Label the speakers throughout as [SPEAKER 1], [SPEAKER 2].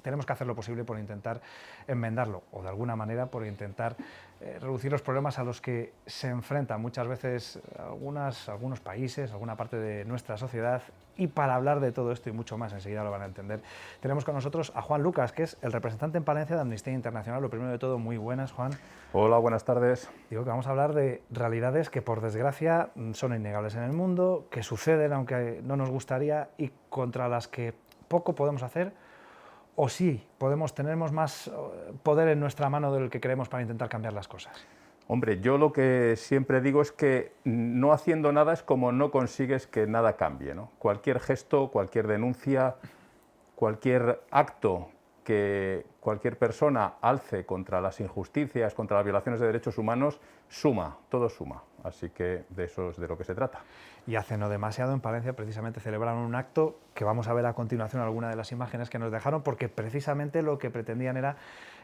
[SPEAKER 1] tenemos que hacer lo posible por intentar enmendarlo, o de alguna manera por intentar reducir los problemas a los que se enfrentan muchas veces algunos países, alguna parte de nuestra sociedad. Y para hablar de todo esto y mucho más, enseguida lo van a entender, tenemos con nosotros a Juan Lucas, que es el representante en Palencia de Amnistía Internacional. Lo primero de todo, muy buenas, Juan.
[SPEAKER 2] Hola, buenas tardes.
[SPEAKER 1] Digo que vamos a hablar de realidades que, por desgracia, son innegables en el mundo, que suceden aunque no nos gustaría y contra las que poco podemos hacer, o sí, tenemos más poder en nuestra mano del que queremos para intentar cambiar las cosas.
[SPEAKER 2] Hombre, yo lo que siempre digo es que no haciendo nada es como no consigues que nada cambie, ¿no? Cualquier gesto, cualquier denuncia, cualquier acto que cualquier persona alce contra las injusticias, contra las violaciones de derechos humanos, suma, todo suma. Así que de eso es de lo que se trata.
[SPEAKER 1] Y hace no demasiado en Palencia precisamente celebraron un acto que vamos a ver a continuación algunas de las imágenes que nos dejaron, porque precisamente lo que pretendían era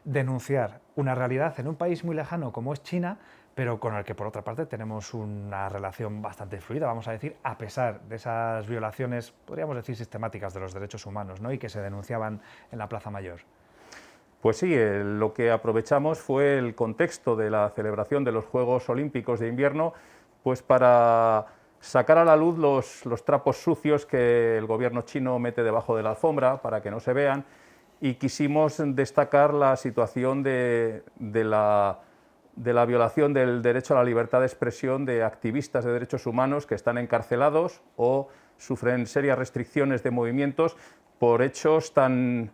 [SPEAKER 1] denunciar una realidad en un país muy lejano como es China, pero con el que por otra parte tenemos una relación bastante fluida, vamos a decir, a pesar de esas violaciones, podríamos decir, sistemáticas de los derechos humanos, ¿no? Y que se denunciaban en la Plaza Mayor.
[SPEAKER 2] Pues sí, lo que aprovechamos fue el contexto de la celebración de los Juegos Olímpicos de Invierno, pues para sacar a la luz los trapos sucios que el gobierno chino mete debajo de la alfombra para que no se vean, y quisimos destacar la situación de la violación del derecho a la libertad de expresión de activistas de derechos humanos que están encarcelados o sufren serias restricciones de movimientos por hechos tan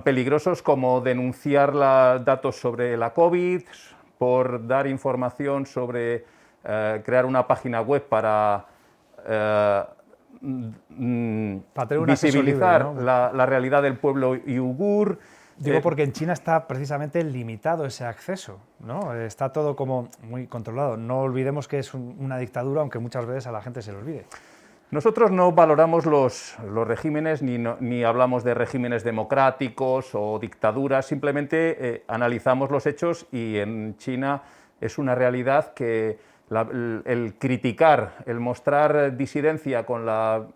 [SPEAKER 2] peligrosos como denunciar datos sobre la COVID, por dar información sobre crear una página web para visibilizar
[SPEAKER 1] libre, ¿no?
[SPEAKER 2] la realidad del pueblo uigur.
[SPEAKER 1] Digo porque en China está precisamente limitado ese acceso, ¿no? Está todo como muy controlado. No olvidemos que es una dictadura, aunque muchas veces a la gente se le olvide.
[SPEAKER 2] Nosotros no valoramos los regímenes ni hablamos de regímenes democráticos o dictaduras, simplemente analizamos los hechos, y en China es una realidad que el criticar, el mostrar disidencia con la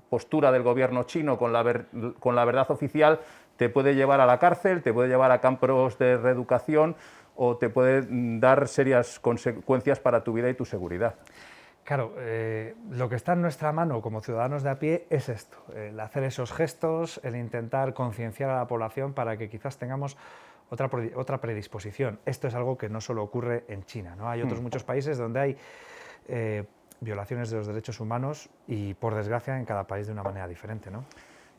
[SPEAKER 2] postura del gobierno chino, con la verdad oficial, te puede llevar a la cárcel, te puede llevar a campos de reeducación o te puede dar serias consecuencias para tu vida y tu seguridad.
[SPEAKER 1] Claro, lo que está en nuestra mano como ciudadanos de a pie es esto, el hacer esos gestos, el intentar concienciar a la población para que quizás tengamos otra predisposición. Esto es algo que no solo ocurre en China, ¿no? Hay otros muchos países donde hay violaciones de los derechos humanos y, por desgracia, en cada país de una manera diferente, ¿no?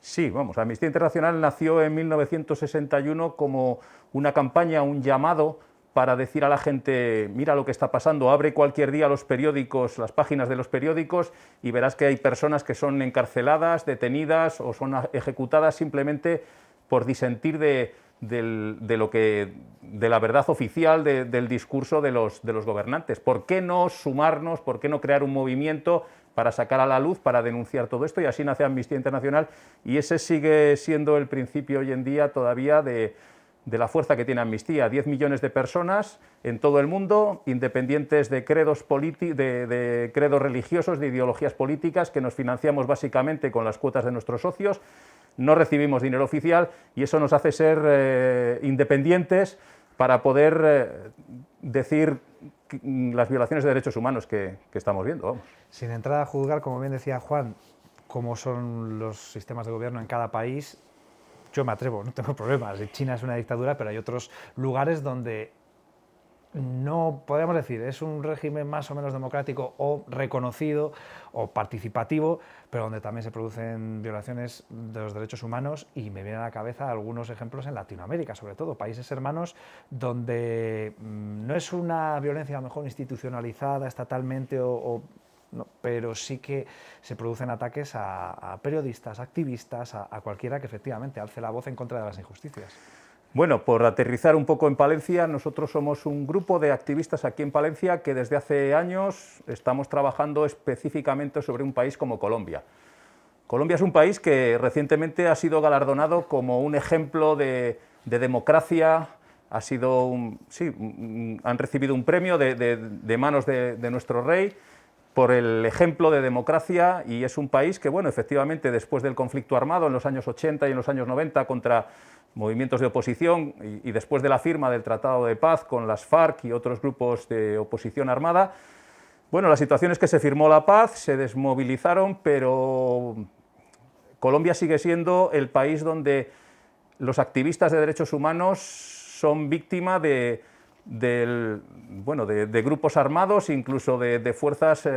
[SPEAKER 2] Sí, vamos, Amnistía Internacional nació en 1961 como una campaña, un llamado para decir a la gente: mira lo que está pasando, abre cualquier día los periódicos, las páginas de los periódicos, y verás que hay personas que son encarceladas, detenidas o son ejecutadas simplemente por disentir de la verdad oficial del discurso de los gobernantes. ¿Por qué no sumarnos, por qué no crear un movimiento para sacar a la luz, para denunciar todo esto? Y así nace Amnistía Internacional, y ese sigue siendo el principio hoy en día todavía de la fuerza que tiene Amnistía. 10 millones de personas en todo el mundo, independientes de credos religiosos, de ideologías políticas, que nos financiamos básicamente con las cuotas de nuestros socios, no recibimos dinero oficial, y eso nos hace ser independientes para poder decir las violaciones de derechos humanos que estamos viendo. Vamos.
[SPEAKER 1] Sin entrar a juzgar, como bien decía Juan, cómo son los sistemas de gobierno en cada país, yo me atrevo, no tengo problemas. China es una dictadura, pero hay otros lugares donde no, podríamos decir, es un régimen más o menos democrático o reconocido o participativo, pero donde también se producen violaciones de los derechos humanos, y me vienen a la cabeza algunos ejemplos en Latinoamérica, sobre todo, países hermanos donde no es una violencia a lo mejor institucionalizada estatalmente no, pero sí que se producen ataques a periodistas, activistas, a cualquiera que efectivamente alce la voz en contra de las injusticias.
[SPEAKER 2] Bueno, por aterrizar un poco en Palencia, nosotros somos un grupo de activistas aquí en Palencia que desde hace años estamos trabajando específicamente sobre un país como Colombia. Colombia es un país que recientemente ha sido galardonado como un ejemplo de democracia. Han recibido un premio de manos de nuestro rey por el ejemplo de democracia, y es un país que, bueno, efectivamente, después del conflicto armado en los años 80 y en los años 90 contra movimientos de oposición y después de la firma del Tratado de Paz con las FARC y otros grupos de oposición armada, bueno, la situación es que se firmó la paz, se desmovilizaron, pero Colombia sigue siendo el país donde los activistas de derechos humanos son víctimas de grupos armados, incluso de fuerzas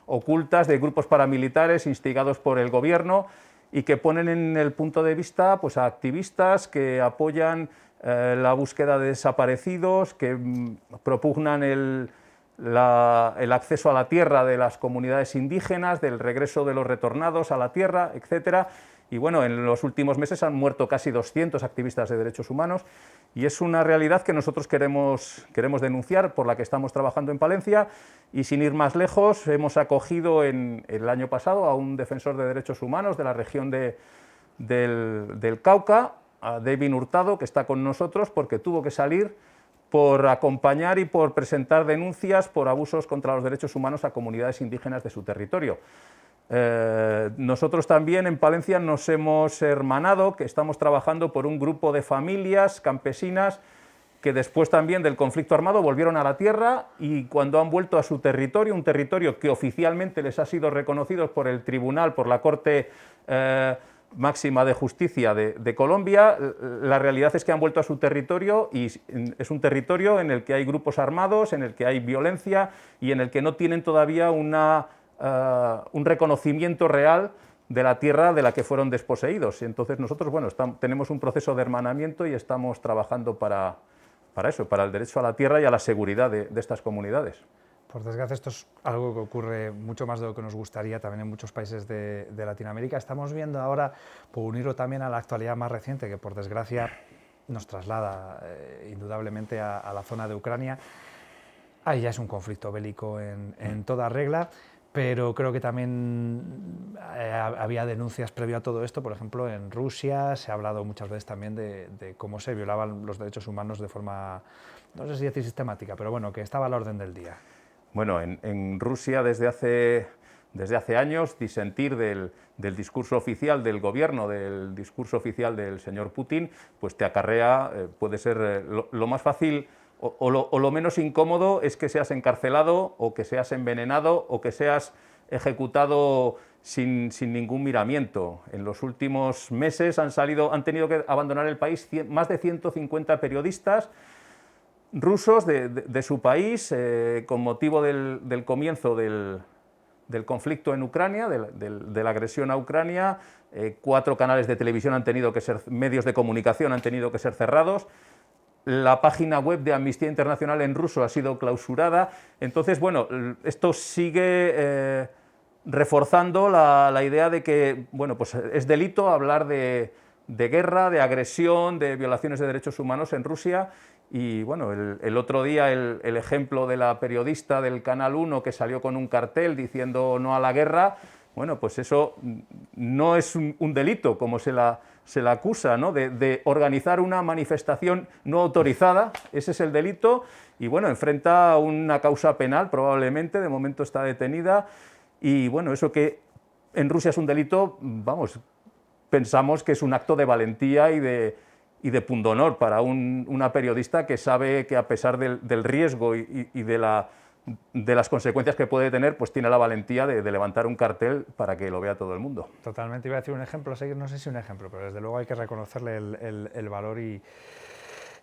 [SPEAKER 2] ocultas, de grupos paramilitares instigados por el gobierno y que ponen en el punto de vista pues, a activistas que apoyan la búsqueda de desaparecidos, que propugnan el acceso a la tierra de las comunidades indígenas, del regreso de los retornados a la tierra, etcétera. Y bueno, en los últimos meses han muerto casi 200 activistas de derechos humanos y es una realidad que nosotros queremos denunciar, por la que estamos trabajando en Palencia, y sin ir más lejos hemos acogido el año pasado a un defensor de derechos humanos de la región del Cauca, a David Hurtado, que está con nosotros porque tuvo que salir por acompañar y por presentar denuncias por abusos contra los derechos humanos a comunidades indígenas de su territorio. Nosotros también en Palencia nos hemos hermanado, que estamos trabajando por un grupo de familias campesinas que después también del conflicto armado volvieron a la tierra y cuando han vuelto a su territorio, un territorio que oficialmente les ha sido reconocido por el tribunal, por la Corte Máxima de Justicia de Colombia, la realidad es que han vuelto a su territorio y es un territorio en el que hay grupos armados, en el que hay violencia y en el que no tienen todavía un reconocimiento real de la tierra de la que fueron desposeídos. Y entonces nosotros, bueno, tenemos un proceso de hermanamiento y estamos trabajando para eso, para el derecho a la tierra y a la seguridad de estas comunidades.
[SPEAKER 1] Por desgracia, esto es algo que ocurre mucho más de lo que nos gustaría también en muchos países de Latinoamérica. Estamos viendo ahora, por unirlo también a la actualidad más reciente, que por desgracia nos traslada indudablemente a la zona de Ucrania. Ahí ya es un conflicto bélico en toda regla, pero creo que también había denuncias previo a todo esto. Por ejemplo, en Rusia se ha hablado muchas veces también de cómo se violaban los derechos humanos de forma, no sé si decir sistemática, pero bueno, que estaba a la orden del día.
[SPEAKER 2] Bueno, en Rusia desde hace años disentir del discurso oficial del gobierno, del discurso oficial del señor Putin, pues te acarrea, puede ser lo más fácil o lo menos incómodo es que seas encarcelado o que seas envenenado o que seas ejecutado sin ningún miramiento. En los últimos meses han tenido que abandonar el país más de 150 periodistas rusos de su país con motivo del comienzo del conflicto en Ucrania, de la agresión a Ucrania. 4 canales de televisión han tenido que ser, medios de comunicación han tenido que ser cerrados. La página web de Amnistía Internacional en ruso ha sido clausurada. Entonces, bueno, esto sigue reforzando la idea de que, bueno, pues es delito hablar de guerra, de agresión, de violaciones de derechos humanos en Rusia. Y bueno, el otro día el ejemplo de la periodista del Canal 1 que salió con un cartel diciendo no a la guerra, bueno, pues eso no es un delito como se la acusa, ¿no? de organizar una manifestación no autorizada, ese es el delito, y bueno, enfrenta una causa penal probablemente, de momento está detenida, y bueno, eso que en Rusia es un delito, vamos, pensamos que es un acto de valentía y de pundonor para una periodista que sabe que a pesar del riesgo y de las consecuencias que puede tener, pues tiene la valentía de levantar un cartel para que lo vea todo el mundo.
[SPEAKER 1] Totalmente, iba a decir un ejemplo, no sé si un ejemplo, pero desde luego hay que reconocerle el valor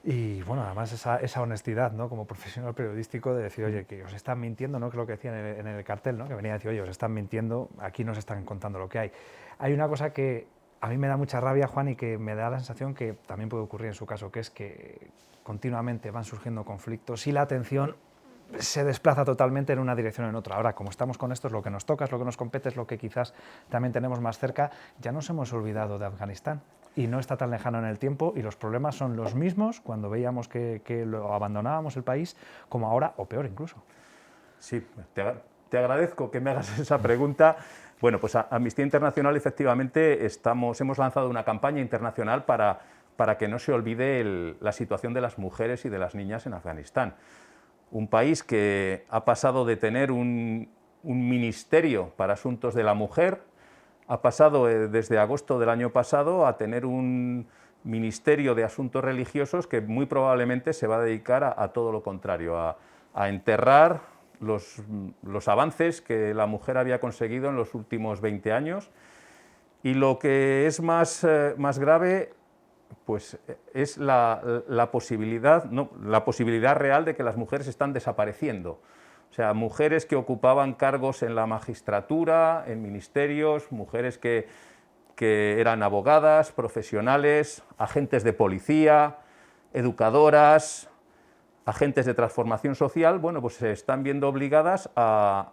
[SPEAKER 1] y bueno, además esa honestidad, ¿no? Como profesional periodístico de decir, oye, que os están mintiendo, ¿no? Que es lo que decían en el cartel, ¿no? Que venía a decir, oye, os están mintiendo, aquí nos están contando lo que hay. Hay una cosa que a mí me da mucha rabia, Juan, y que me da la sensación que también puede ocurrir en su caso, que es que continuamente van surgiendo conflictos y la atención se desplaza totalmente en una dirección o en otra. Ahora, como estamos con esto, es lo que nos toca, es lo que nos compete, es lo que quizás también tenemos más cerca, ya nos hemos olvidado de Afganistán y no está tan lejano en el tiempo y los problemas son los mismos cuando veíamos que lo abandonábamos el país como ahora o peor incluso.
[SPEAKER 2] Sí, te agradezco que me hagas esa pregunta. Bueno, pues Amnistía Internacional efectivamente hemos lanzado una campaña internacional para que no se olvide la situación de las mujeres y de las niñas en Afganistán. Un país que ha pasado de tener un ministerio para asuntos de la mujer, ha pasado desde agosto del año pasado a tener un Ministerio de Asuntos Religiosos que muy probablemente se va a dedicar a todo lo contrario, a enterrar los avances que la mujer había conseguido en los últimos 20 años. Y lo que es más grave, pues es la posibilidad real de que las mujeres están desapareciendo. O sea, mujeres que ocupaban cargos en la magistratura, en ministerios, mujeres que eran abogadas, profesionales, agentes de policía, educadoras, agentes de transformación social, bueno, pues se están viendo obligadas a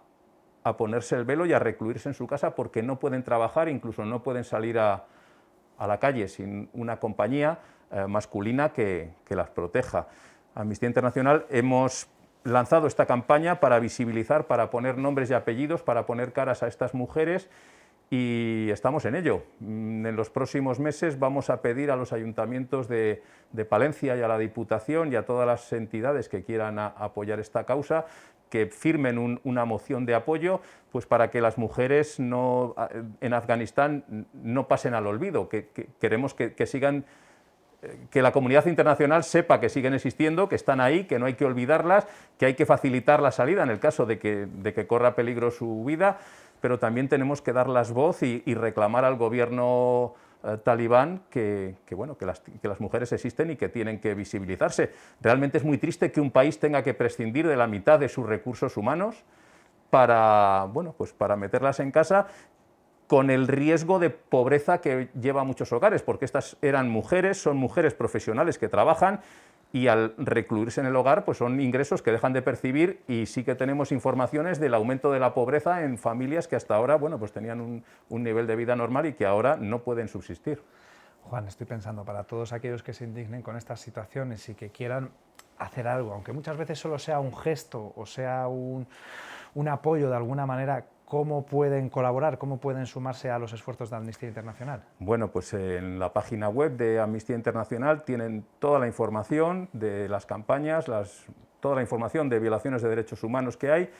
[SPEAKER 2] ponerse el velo y a recluirse en su casa porque no pueden trabajar, incluso no pueden salir a la calle sin una compañía masculina que las proteja. Amnistía Internacional hemos lanzado esta campaña para visibilizar, para poner nombres y apellidos, para poner caras a estas mujeres y estamos en ello. En los próximos meses vamos a pedir a los ayuntamientos de Palencia y a la Diputación y a todas las entidades que quieran apoyar esta causa que firmen una moción de apoyo pues para que las mujeres en Afganistán no pasen al olvido, que queremos que sigan, que la comunidad internacional sepa que siguen existiendo, que están ahí, que no hay que olvidarlas, que hay que facilitar la salida en el caso de que corra peligro su vida, pero también tenemos que darles voz y reclamar al gobierno talibán que las mujeres existen y que tienen que visibilizarse. Realmente es muy triste que un país tenga que prescindir de la mitad de sus recursos humanos para meterlas en casa, con el riesgo de pobreza que lleva a muchos hogares, porque estas son mujeres profesionales que trabajan y al recluirse en el hogar pues son ingresos que dejan de percibir y sí que tenemos informaciones del aumento de la pobreza en familias que hasta ahora pues tenían un nivel de vida normal y que ahora no pueden subsistir.
[SPEAKER 1] Juan, estoy pensando, para todos aquellos que se indignen con estas situaciones y que quieran hacer algo, aunque muchas veces solo sea un gesto o sea un apoyo de alguna manera, ¿cómo pueden colaborar? ¿Cómo pueden sumarse a los esfuerzos de Amnistía Internacional?
[SPEAKER 2] Bueno, pues en la página web de Amnistía Internacional tienen toda la información de las campañas, toda la información de violaciones de derechos humanos que hay.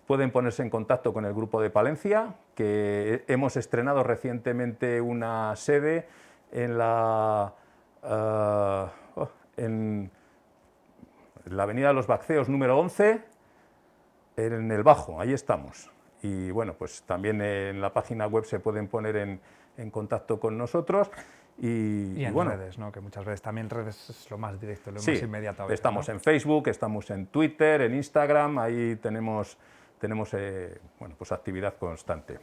[SPEAKER 2] Pueden ponerse en contacto con el Grupo de Palencia, que hemos estrenado recientemente una sede en la Avenida de los Bacceos número 11, en el Bajo, ahí estamos. Y bueno, pues también en la página web se pueden poner en contacto con nosotros.
[SPEAKER 1] Y en redes, ¿no? Que muchas veces también redes es lo más directo, lo más inmediato. A veces,
[SPEAKER 2] estamos en Facebook, estamos en Twitter, en Instagram, ahí tenemos pues actividad constante.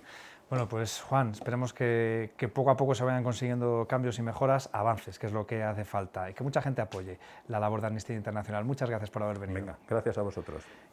[SPEAKER 1] Bueno, pues Juan, esperemos que poco a poco se vayan consiguiendo cambios y mejoras, avances, que es lo que hace falta, y que mucha gente apoye la labor de Amnistía Internacional. Muchas gracias por haber venido.
[SPEAKER 2] Venga, gracias a vosotros.